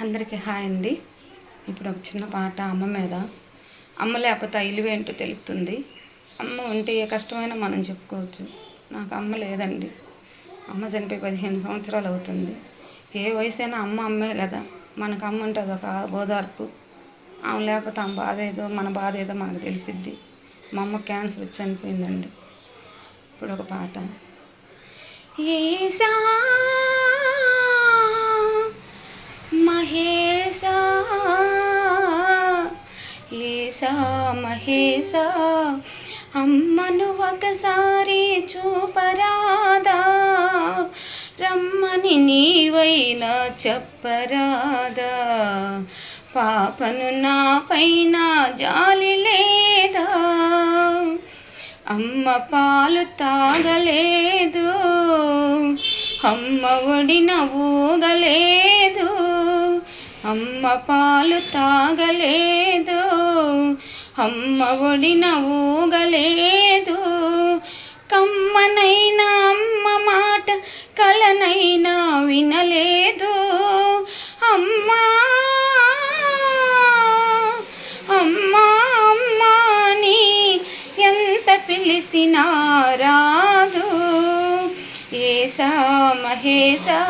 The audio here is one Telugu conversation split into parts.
అందరికీ హాయ్ అండి. ఇప్పుడు ఒక చిన్న పాట అమ్మ మీద. అమ్మ లేకపోతే ఆ ఇల్లు ఏంటో తెలుస్తుంది. అమ్మ ఉంటే ఏ కష్టమైనా మనం చెప్పుకోవచ్చు. నాకు అమ్మ లేదండి. అమ్మ చనిపోయి 15 సంవత్సరాలు అవుతుంది. ఏ వయసు అయినా అమ్మ అమ్మే కదా. మనకు అమ్మ ఉంటే అదొక ఓదార్పు. ఆమె లేకపోతే ఆమె బాధ ఏదో మన బాధ ఏదో మనకు తెలిసిద్ది. మా అమ్మ క్యాన్సర్ వచ్చి చనిపోయిందండి. ఇప్పుడు ఒక పాట. ఏసా మహేశా ఏసా మహేశా అమ్మను ఒకసారి చూపరాదా, రమ్మని నీవైనా చెప్పరాదా, పాపను నా పైన జాలి లేదా, అమ్మ పాలు తాగలేదు, అమ్మ ఒడిన ఊగలేదు, అమ్మ పాలు తాగలేదు, అమ్మ ఒడిన ఊగలేదు, కమ్మనైనా అమ్మ మాట కలనైనా వినలేదు, అమ్మా అమ్మా అమ్మా అని ఎంత పిలిచినా రాదు. ఏసా మహేశా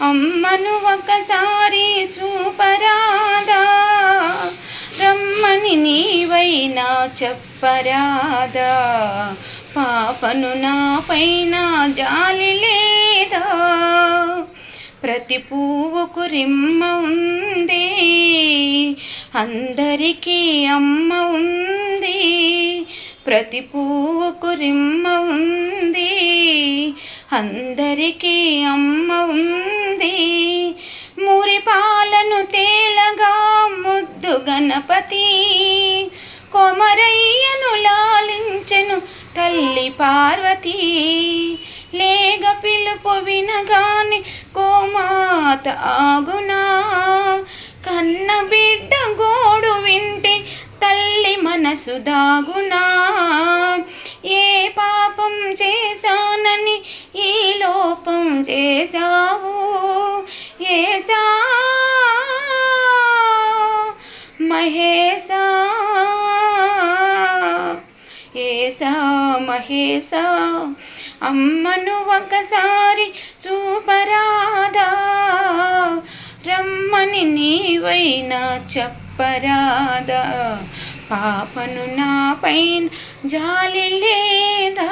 అమ్మను ఒకసారి చూపరాదా, రమ్మని నీవైనా చెప్పరాదా, పాపను నా పైన జాలి లేదా, ప్రతి పువ్వుకు రిమ్మ ఉంది, అందరికీ అమ్మ ఉంది, ప్రతి పువ్వుకు రిమ్మ ఉంది, అందరికీ అమ్మ ఉంది, మురిపాలను తేలగా ముద్దు గణపతి, కొమరయ్యను లాలించెను తల్లి పార్వతి, లేగ పిలుపు వినగాని గోమాత ఆగునా, కన్న బిడ్డ గోడు వింటే తల్లి మనసు దాగునా, ఏ పాపం చేశానని ఈ లోపం చేశావు, ఏసా మహేశా ఏసా మహేశా అమ్మను ఒకసారి చూపరాదా, రమ్మని నీవైనా చెప్పరాదా, పాపను నా పైన జాలి లేదా.